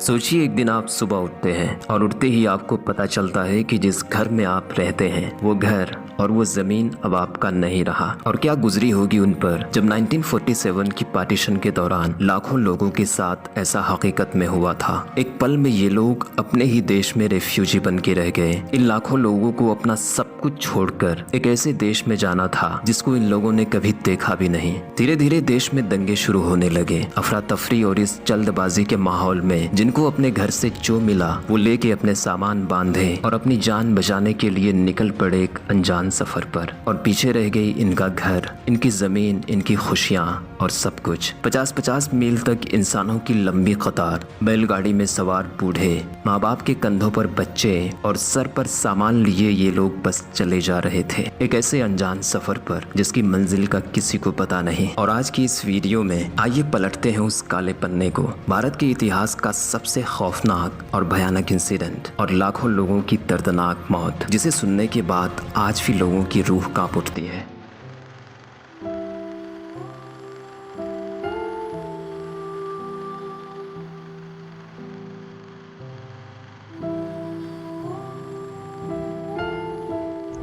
सोचिए एक दिन आप सुबह उठते हैं और उठते ही आपको पता चलता है कि जिस घर में आप रहते हैं वो घर और वो जमीन अब आपका नहीं रहा। और क्या गुजरी होगी उन पर जब 1947 की पार्टीशन के दौरान लाखों लोगों के साथ ऐसा हकीकत में हुआ था। एक पल में ये लोग अपने ही देश में रेफ्यूजी बन के रह गए। इन लाखों लोगों को अपना सब कुछ छोड़कर एक ऐसे देश में जाना था जिसको इन लोगों ने कभी देखा भी नहीं। धीरे धीरे देश में दंगे शुरू होने लगे। अफरा तफरी और इस जल्दबाजी के माहौल में जिनको अपने घर से जो मिला वो लेके अपने सामान बांधे और अपनी जान बचाने के लिए निकल पड़े एक अनजान सफर पर। और पीछे रह गई इनका घर, इनकी जमीन, इनकी खुशियां और सब कुछ। 50-50 मील तक इंसानों की लंबी कतार, बैलगाड़ी में सवार बूढ़े, माँ बाप के कंधों पर बच्चे और सर पर सामान लिए ये लोग बस चले जा रहे थे एक ऐसे अनजान सफर पर जिसकी मंजिल का किसी को पता नहीं। और आज की इस वीडियो में आइए पलटते हैं उस काले पन्ने को, भारत के इतिहास का सबसे खौफनाक और भयानक इंसिडेंट और लाखों लोगों की दर्दनाक मौत, जिसे सुनने के बाद आज भी लोगों की रूह कांप उठती है।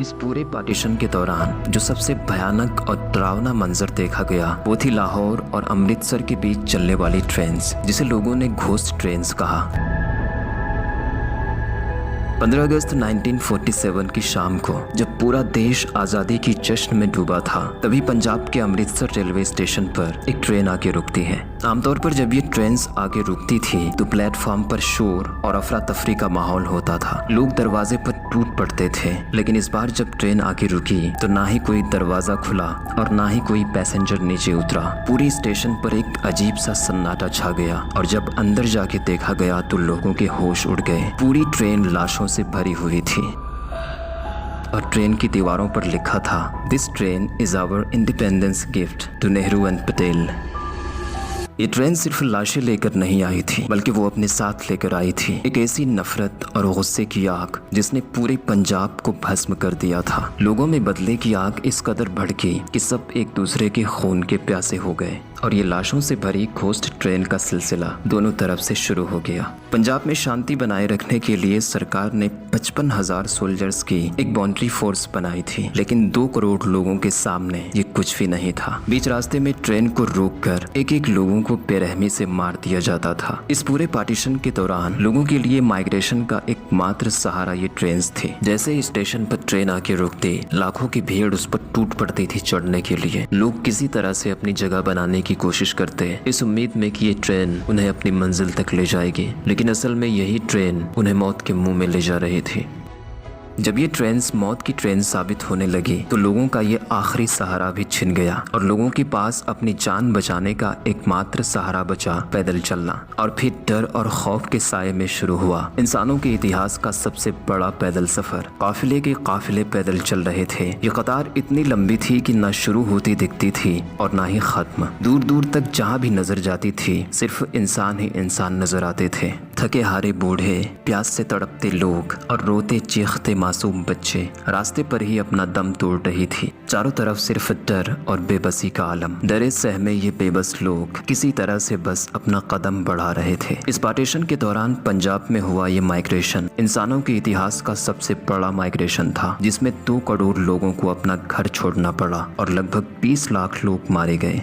इस पूरे पार्टीशन के दौरान जो सबसे भयानक और डरावना मंजर देखा गया वो थी लाहौर और अमृतसर के बीच चलने वाली ट्रेन्स, जिसे लोगों ने घोस्ट ट्रेन्स कहा। 15 अगस्त 1947 की शाम को जब पूरा देश आज़ादी की जश्न में डूबा था, तभी पंजाब के अमृतसर रेलवे स्टेशन पर एक ट्रेन आके रुकती है। आमतौर पर जब ये ट्रेन आगे रुकती थी तो प्लेटफॉर्म पर शोर और अफरा तफरी का माहौल होता था। लोग दरवाजे पर टूट पड़ते थे, लेकिन इस बार जब ट्रेन आगे रुकी तो ना ही कोई दरवाजा खुला और ना ही कोई पैसेंजर नीचे उतरा। पूरी स्टेशन पर एक अजीब सा सन्नाटा छा गया और जब अंदर जाके देखा गया तो लोगों के होश उड़ गए। पूरी ट्रेन लाशों से भरी हुई थी और ट्रेन की दीवारों पर लिखा था, this train is our independence gift to Nehru and Patel. ये ट्रेन सिर्फ लाशें लेकर नहीं आई थी, बल्कि वो अपने साथ लेकर आई थी एक ऐसी नफरत और गुस्से की आग जिसने पूरे पंजाब को भस्म कर दिया था। लोगों में बदले की आग इस कदर भड़की कि सब एक दूसरे के खून के प्यासे हो गए और ये लाशों से भरी घोस्ट ट्रेन का सिलसिला दोनों तरफ से शुरू हो गया। पंजाब में शांति बनाए रखने के लिए सरकार ने 55,000 सोल्जर्स की एक बाउंड्री फोर्स बनाई थी, लेकिन 2 करोड़ लोगों के सामने ये कुछ भी नहीं था। बीच रास्ते में ट्रेन को रोककर एक एक लोगों को बेरहमी से मार दिया जाता था। इस पूरे पार्टीशन के दौरान लोगों के लिए माइग्रेशन का एकमात्र सहारा ये ट्रेन थी। जैसे ही स्टेशन पर ट्रेन आके रुकती, लाखों की भीड़ उस पर टूट पड़ती थी चढ़ने के लिए। लोग किसी तरह से अपनी जगह बनाने की कोशिश करते इस उम्मीद में कि ये ट्रेन उन्हें अपनी मंजिल तक ले जाएगी, लेकिन असल में यही ट्रेन उन्हें मौत के मुंह में ले जा रही थी। जब ये ट्रेन मौत की ट्रेन साबित होने लगी तो लोगों का ये आखिरी सहारा भी छिन गया और लोगों के पास अपनी जान बचाने का एकमात्र सहारा बचा पैदल चलना। और फिर डर और खौफ के साये में शुरू हुआ इंसानों के इतिहास का सबसे बड़ा पैदल सफर। काफिले के काफिले पैदल चल रहे थे। ये कतार इतनी लंबी थी कि न शुरू होती दिखती थी और ना ही खत्म। दूर दूर तक जहाँ भी नजर जाती थी सिर्फ इंसान ही इंसान नजर आते थे। थके हारे बूढ़े, प्यास से तड़पते लोग और रोते चीखते मासूम बच्चे रास्ते पर ही अपना दम तोड़ रही थी। चारों तरफ सिर्फ डर और बेबसी का आलम। डरे सहमे ये बेबस लोग किसी तरह से बस अपना कदम बढ़ा रहे थे। इस पार्टीशन के दौरान पंजाब में हुआ ये माइग्रेशन इंसानों के इतिहास का सबसे बड़ा माइग्रेशन था, जिसमें 2 करोड़ लोगों को अपना घर छोड़ना पड़ा और लगभग 20 लाख लोग मारे गए।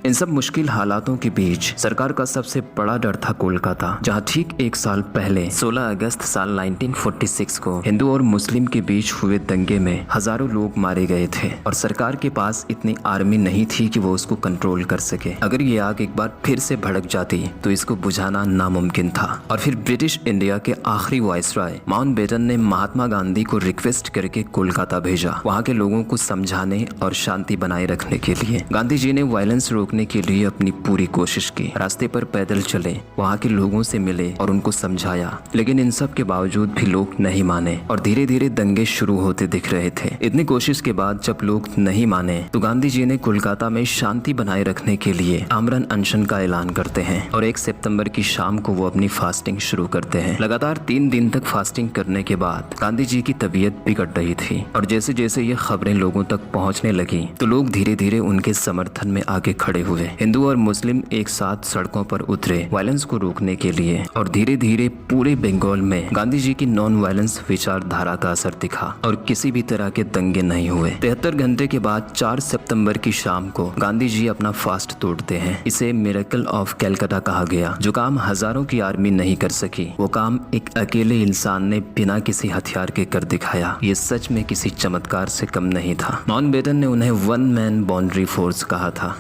इन सब मुश्किल हालातों के बीच सरकार का सबसे बड़ा डर था कोलकाता, जहां ठीक 1 साल पहले 16 अगस्त साल 1946 को हिंदू और मुस्लिम के बीच हुए दंगे में हजारों लोग मारे गए थे और सरकार के पास इतनी आर्मी नहीं थी कि वो उसको कंट्रोल कर सके। अगर ये आग एक बार फिर से भड़क जाती तो इसको बुझाना नामुमकिन था। और फिर ब्रिटिश इंडिया के आखिरी वाइसराय माउंटबेटन ने महात्मा गांधी को रिक्वेस्ट करके कोलकाता भेजा, वहाँ के लोगों को समझाने और शांति बनाए रखने के लिए। गांधी जी ने वायलेंस रोकने के लिए अपनी पूरी कोशिश की। रास्ते पर पैदल चले, वहाँ के लोगों से मिले और उनको समझाया, लेकिन इन सब के बावजूद भी लोग नहीं माने और धीरे धीरे दंगे शुरू होते दिख रहे थे। इतनी कोशिश के बाद जब लोग नहीं माने तो गांधी जी ने कोलकाता में शांति बनाए रखने के लिए आमरण अनशन का ऐलान करते हैं और 1 सितंबर की शाम को वो अपनी फास्टिंग शुरू करते हैं। लगातार 3 दिन तक फास्टिंग करने के बाद गांधी जी की तबीयत बिगड़ रही थी और जैसे जैसे ये खबरें लोगों तक पहुँचने लगी तो लोग धीरे धीरे उनके समर्थन में आगे खड़े खड़े हुए। हिंदू और मुस्लिम एक साथ सड़कों पर उतरे वायलेंस को रोकने के लिए और धीरे धीरे पूरे बंगाल में गांधी जी की नॉन वायलेंस विचारधारा का असर दिखा और किसी भी तरह के दंगे नहीं हुए। 73 घंटे के बाद 4 सितंबर की शाम को गांधी जी अपना फास्ट तोड़ते हैं। इसे मिरेकल ऑफ कैलकाटा कहा गया। जो काम हजारों की आर्मी नहीं कर सकी, वो काम एक अकेले इंसान ने बिना किसी हथियार के कर दिखाया। ये सच में किसी चमत्कार से कम नहीं था। माउंटबेटन ने उन्हें वन मैन बाउंड्री फोर्स कहा था।